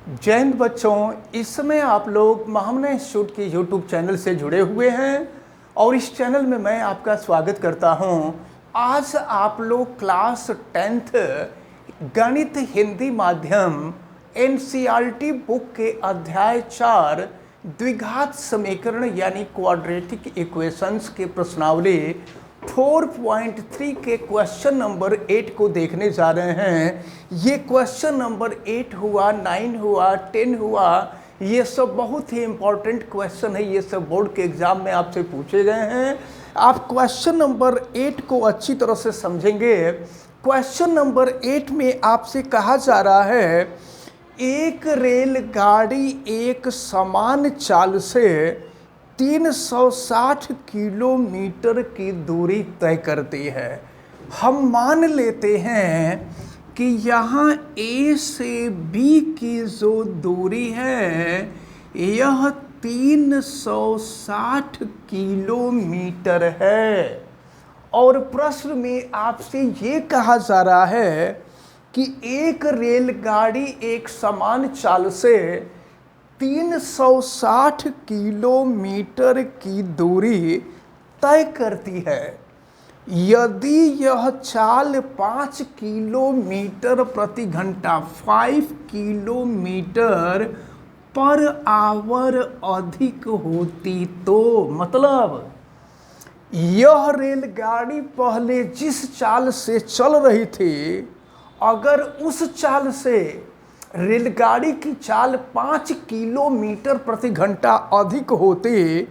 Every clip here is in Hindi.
जय हिंद बच्चों, इस समय आप लोग महामना इंस्टीट्यूट के यूट्यूब चैनल से जुड़े हुए हैं और इस चैनल में मैं आपका स्वागत करता हूं। आज आप लोग क्लास 10th गणित हिंदी माध्यम एनसीईआरटी बुक के अध्याय 4 द्विघात समीकरण यानी क्वाड्रेटिक इक्वेशंस के प्रश्नावली 4.3 के क्वेश्चन नंबर 8 को देखने जा रहे हैं। ये क्वेश्चन नंबर 8 हुआ, 9 हुआ, 10 हुआ, ये सब बहुत ही इम्पोर्टेंट क्वेश्चन है। ये सब बोर्ड के एग्जाम में आपसे पूछे गए हैं। आप क्वेश्चन नंबर 8 को अच्छी तरह से समझेंगे। क्वेश्चन नंबर 8 में आपसे कहा जा रहा है, एक रेलगाड़ी एक समान चाल से 360 किलोमीटर की दूरी तय करती है। हम मान लेते हैं कि यहाँ ए से बी की जो दूरी है यह 360 किलोमीटर है। और प्रश्न में आपसे ये कहा जा रहा है कि एक रेलगाड़ी एक समान चाल से 360 किलोमीटर की दूरी तय करती है। यदि यह चाल 5 किलोमीटर प्रति घंटा 5 किलोमीटर पर आवर अधिक होती तो मतलब यह रेलगाड़ी पहले जिस चाल से चल रही थी, अगर उस चाल से रेलगाड़ी की चाल 5 किलोमीटर प्रति घंटा अधिक होती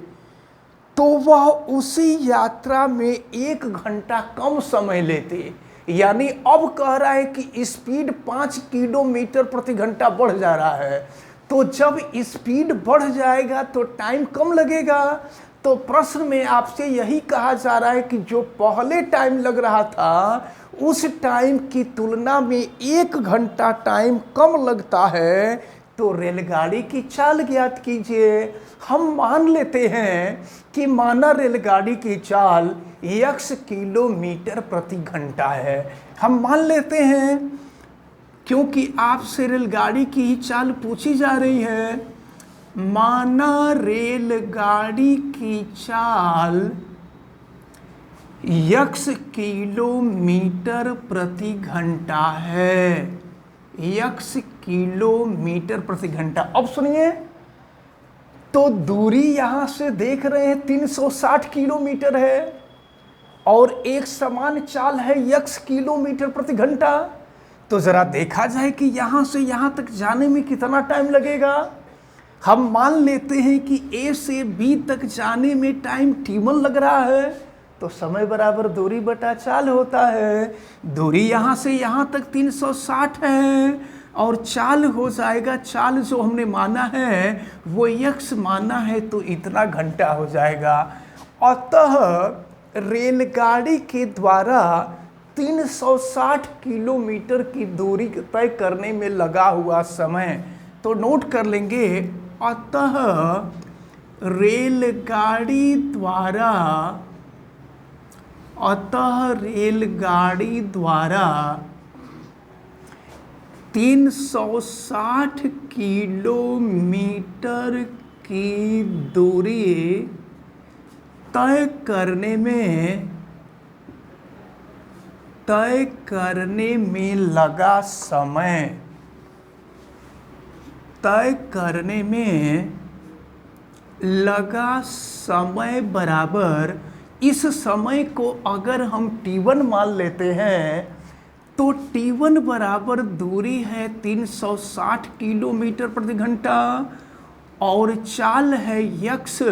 तो वह उसी यात्रा में 1 घंटा कम समय लेती। यानी अब कह रहा है कि स्पीड 5 किलोमीटर प्रति घंटा बढ़ जा रहा है, तो जब स्पीड बढ़ जाएगा तो टाइम कम लगेगा। तो प्रश्न में आपसे यही कहा जा रहा है कि जो पहले टाइम लग रहा था उस टाइम की तुलना में 1 घंटा टाइम कम लगता है। तो रेलगाड़ी की चाल ज्ञात कीजिए। हम मान लेते हैं कि माना रेलगाड़ी की चाल x किलोमीटर प्रति घंटा है। हम मान लेते हैं क्योंकि आपसे रेलगाड़ी की ही चाल पूछी जा रही है। माना रेलगाड़ी की चाल x किलोमीटर प्रति घंटा है। x किलोमीटर प्रति घंटा। अब सुनिए, तो दूरी यहां से देख रहे हैं 360 किलोमीटर है और एक समान चाल है x किलोमीटर प्रति घंटा। तो जरा देखा जाए कि यहां से यहां तक जाने में कितना टाइम लगेगा। हम मान लेते हैं कि A से B तक जाने में टाइम t1 लग रहा है, तो समय बराबर दूरी बटा चाल होता है। दूरी यहाँ से यहाँ तक 360 है और चाल हो जाएगा, चाल जो हमने माना है वो x माना है, तो इतना घंटा हो जाएगा। अतः रेलगाड़ी के द्वारा 360 किलोमीटर की दूरी तय करने में लगा हुआ समय, तो नोट कर लेंगे, अतः रेलगाड़ी द्वारा 360 किलोमीटर की दूरी तय करने में लगा समय, तय करने में लगा समय बराबर, इस समय को अगर हम t1 मान लेते हैं तो t1 बराबर दूरी है 360 किलोमीटर प्रति घंटा और चाल है x,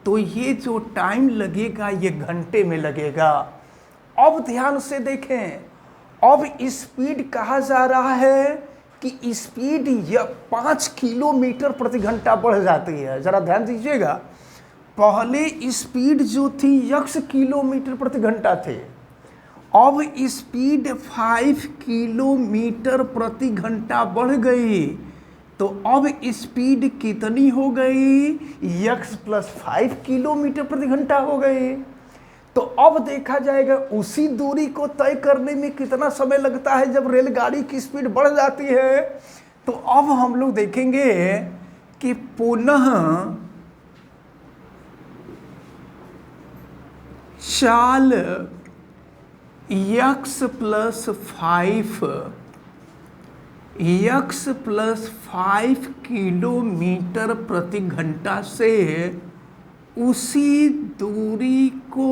तो ये जो टाइम लगेगा ये घंटे में लगेगा। अब ध्यान से देखें, अब स्पीड कहा जा रहा है कि स्पीड 5 किलोमीटर प्रति घंटा बढ़ जाती है। जरा ध्यान दीजिएगा, पहले स्पीड जो थी x किलोमीटर प्रति घंटा थे, अब स्पीड 5 किलोमीटर प्रति घंटा बढ़ गई, तो अब स्पीड कितनी हो गई, x + 5 किलोमीटर प्रति घंटा हो गई। तो अब देखा जाएगा उसी दूरी को तय करने में कितना समय लगता है जब रेलगाड़ी की स्पीड बढ़ जाती है। तो अब हम लोग देखेंगे कि पुनः चाल x प्लस 5 किलोमीटर प्रति घंटा से उसी दूरी को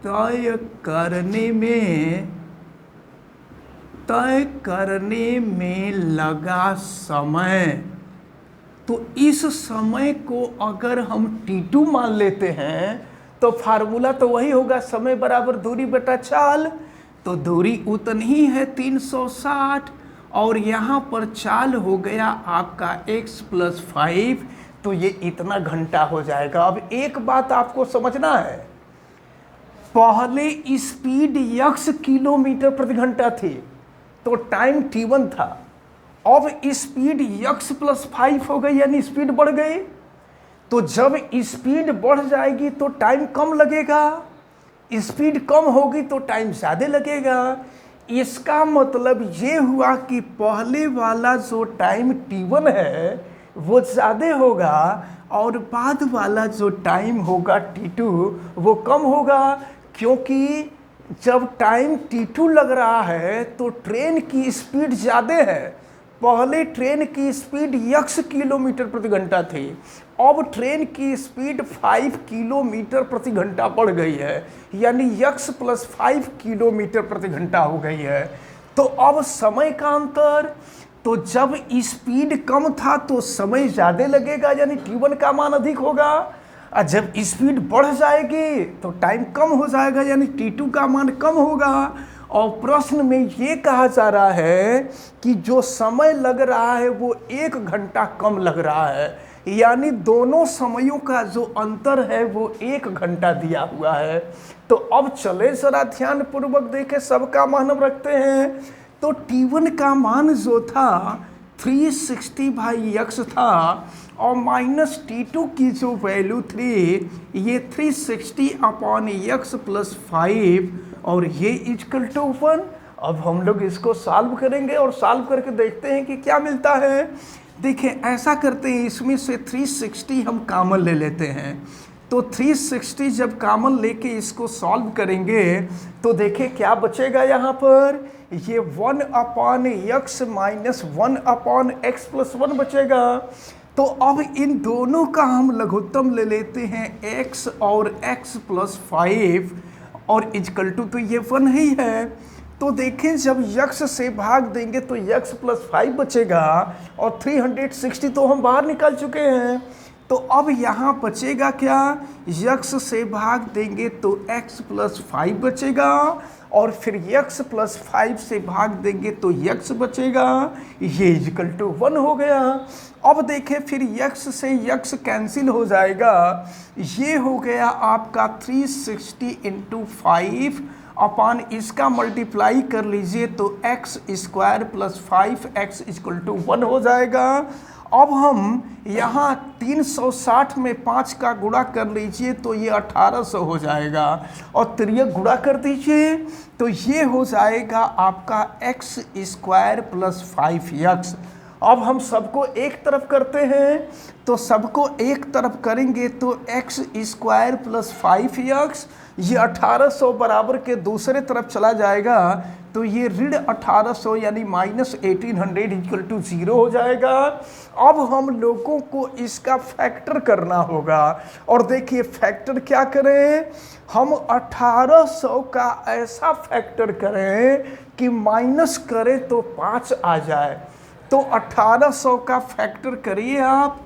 तय करने में लगा समय। तो इस समय को अगर हम t2 मान लेते हैं तो फार्मूला तो वही होगा, समय बराबर दूरी बटा चाल। तो दूरी उतनी ही है 360 और यहाँ पर चाल हो गया आपका x प्लस 5, तो ये इतना घंटा हो जाएगा। अब एक बात आपको समझना है, पहले स्पीड x किलोमीटर प्रति घंटा थी तो टाइम t1 था। अब स्पीड x प्लस 5 हो गई, यानी स्पीड बढ़ गई। तो जब स्पीड बढ़ जाएगी तो टाइम कम लगेगा, स्पीड कम होगी तो टाइम ज़्यादा लगेगा। इसका मतलब ये हुआ कि पहले वाला जो टाइम t1 है वो ज़्यादा होगा और बाद वाला जो टाइम होगा t2 वो कम होगा, क्योंकि जब टाइम t2 लग रहा है तो ट्रेन की स्पीड ज़्यादा है। पहले ट्रेन की स्पीड x किलोमीटर प्रति घंटा थी, अब ट्रेन की स्पीड 5 किलोमीटर प्रति घंटा बढ़ गई है, यानी x प्लस 5 किलोमीटर प्रति घंटा हो गई है। तो अब समय का अंतर, तो जब स्पीड कम था तो समय ज़्यादा लगेगा, यानी t1 का मान अधिक होगा, और जब स्पीड बढ़ जाएगी तो टाइम कम हो जाएगा, यानी t2 का मान कम होगा। और प्रश्न में ये कहा जा रहा है कि जो समय लग रहा है वो 1 घंटा कम लग रहा है, यानी दोनों समयों का जो अंतर है वो 1 घंटा दिया हुआ है। तो अब चले जरा ध्यान पूर्वक देखें, सबका मान हम रखते हैं। तो t1 का मान जो था 360/x था और माइनस t2 की जो वैल्यू थी ये 360/x प्लस 5 और ये इक्वल टू 1। अब हम लोग इसको सॉल्व करेंगे और सॉल्व करके देखते हैं कि क्या मिलता है। देखिए ऐसा करते हैं, इसमें से 360 हम कॉमन ले लेते हैं। तो 360 जब कॉमन लेके इसको सॉल्व करेंगे तो देखिए क्या बचेगा यहाँ पर, ये 1/x माइनस 1/x प्लस 1 बचेगा। तो अब इन दोनों का हम लघुत्तम ले लेते हैं x और x प्लस 5 और इक्वल टू तो ये 1 ही है। तो देखें जब x से भाग देंगे तो x प्लस 5 बचेगा और 360 तो हम बाहर निकाल चुके हैं। तो अब यहाँ बचेगा क्या, x से भाग देंगे तो x प्लस 5 बचेगा और फिर x प्लस 5 से भाग देंगे तो x बचेगा, ये इक्वल टू 1 हो गया। अब देखें फिर x से x कैंसिल हो जाएगा, ये हो गया आपका 360 इंटू 5 अपान इसका मल्टीप्लाई कर लीजिए तो x square plus 5x equal to 1 हो जाएगा। अब हम यहाँ 360 में 5 का गुणा कर लीजिए तो ये 1800 हो जाएगा और तिर्यक गुणा कर दीजिए तो ये हो जाएगा आपका x स्क्वायर प्लस 5x। अब हम सबको एक तरफ करते हैं, तो सबको एक तरफ करेंगे तो x स्क्वायर प्लस 5x ये 1800 बराबर के दूसरे तरफ चला जाएगा तो ये ऋण 1800 यानी माइनस 1800 इक्वल टू 0 हो जाएगा। अब हम लोगों को इसका फैक्टर करना होगा और देखिए फैक्टर क्या करें, हम 1800 का ऐसा फैक्टर करें कि माइनस करें तो 5 आ जाए। तो 1800 का फैक्टर करिए आप।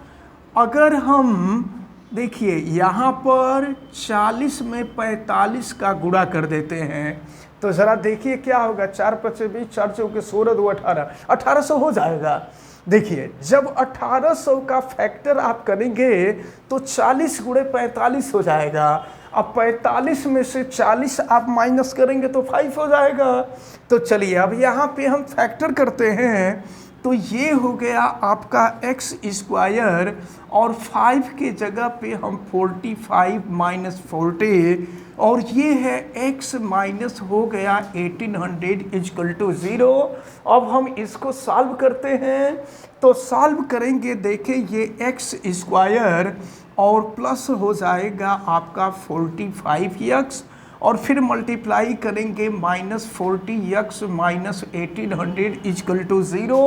अगर हम देखिए यहाँ पर 40 में 45 का गुणा कर देते हैं तो ज़रा देखिए क्या होगा, 4 5 20 4 चौके 16 2 18 1800 हो जाएगा। देखिए जब 1800 का फैक्टर आप करेंगे तो 40 गुणे 45 हो जाएगा। अब 45 में से 40 आप माइनस करेंगे तो 5 हो जाएगा। तो चलिए अब यहाँ पे हम फैक्टर करते हैं तो ये हो गया आपका एक्स स्क्वायर, और 5 के जगह पे हम 45 माइनस 40, और ये है x माइनस हो गया 1800 इजकल टू 0। अब हम इसको सॉल्व करते हैं, तो सॉल्व करेंगे, देखें ये एक्स स्क्वायर और प्लस हो जाएगा आपका 45x, और फिर मल्टीप्लाई करेंगे minus 40x minus 1800 is equal to 0।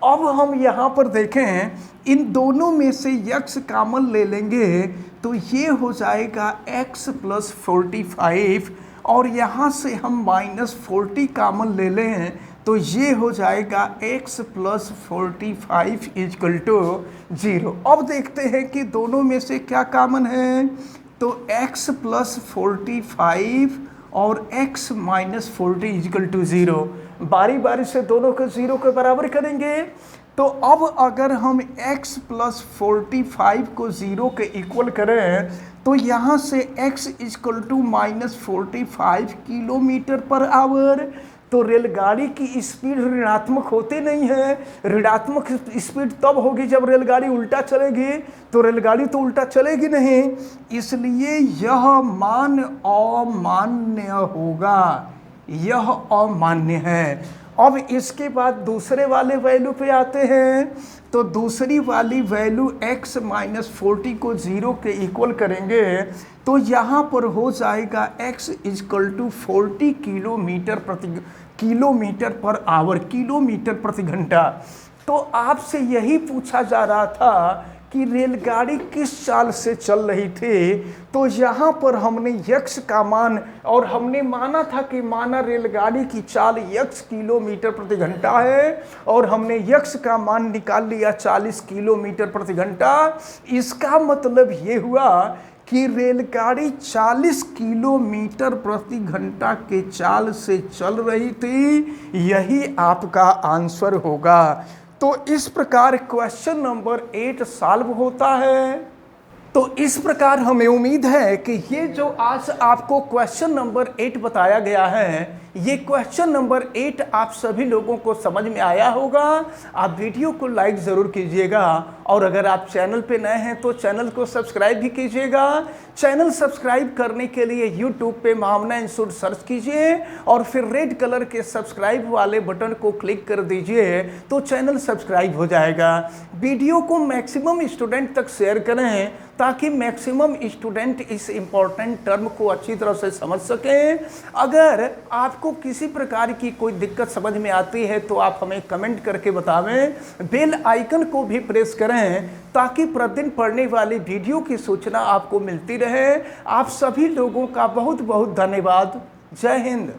अब हम यहाँ पर देखें, इन दोनों में से x कॉमन ले लेंगे तो ये हो जाएगा x प्लस 45, और यहाँ से हम माइनस 40 कॉमन ले लें तो ये हो जाएगा x प्लस 45 इजकल टू 0। अब देखते हैं कि दोनों में से क्या कॉमन है, तो x प्लस 45 और x माइनस 40 इजकल टू 0। बारी बारी से दोनों को 0 के बराबर करेंगे। तो अब अगर हम x प्लस 45 को 0 के इक्वल करें तो यहाँ से x equal to minus 45 kilometre per hour. तो रेलगाड़ी की स्पीड ऋणात्मक होती नहीं है, ऋणात्मक स्पीड तब होगी जब रेलगाड़ी उल्टा चलेगी, तो रेलगाड़ी तो उल्टा चलेगी नहीं, इसलिए यह मान अमान्य होगा, यह अमान्य है। अब इसके बाद दूसरे वाले वैल्यू पे आते हैं, तो दूसरी वाली वैल्यू x माइनस 40 को 0 के इक्वल करेंगे तो यहाँ पर हो जाएगा x equal to 40 kilometre per hour, kilometre प्रति घंटा। तो आपसे यही पूछा जा रहा था कि रेलगाड़ी किस चाल से चल रही थी, तो यहाँ पर हमने x का मान, और हमने माना था कि माना रेलगाड़ी की चाल x किलोमीटर प्रति घंटा है, और हमने x का मान निकाल लिया 40 किलोमीटर प्रति घंटा। इसका मतलब ये हुआ कि रेलगाड़ी 40 किलोमीटर प्रति घंटा के चाल से चल रही थी। यही आपका आंसर होगा। तो इस प्रकार क्वेश्चन नंबर 8 सॉल्व होता है। तो इस प्रकार हमें उम्मीद है कि ये जो आज आपको क्वेश्चन नंबर 8 बताया गया है, ये क्वेश्चन नंबर 8 आप सभी लोगों को समझ में आया होगा। आप वीडियो को लाइक ज़रूर कीजिएगा, और अगर आप चैनल पे नए हैं तो चैनल को सब्सक्राइब भी कीजिएगा। चैनल सब्सक्राइब करने के लिए यूट्यूब पे महामना इंस्टीट्यूट सर्च कीजिए, और फिर रेड कलर के सब्सक्राइब वाले बटन को क्लिक कर दीजिए तो चैनल सब्सक्राइब हो जाएगा। वीडियो को मैक्सिमम स्टूडेंट तक शेयर करें ताकि मैक्सिमम स्टूडेंट इस इम्पॉर्टेंट टर्म को अच्छी तरह से समझ सकें। अगर आपको किसी प्रकार की कोई दिक्कत समझ में आती है तो आप हमें कमेंट करके बतावें। बेल आइकन को भी प्रेस करें ताकि प्रतिदिन पढ़ने वाली वीडियो की सूचना आपको मिलती रहे। आप सभी लोगों का बहुत बहुत धन्यवाद। जय हिंद।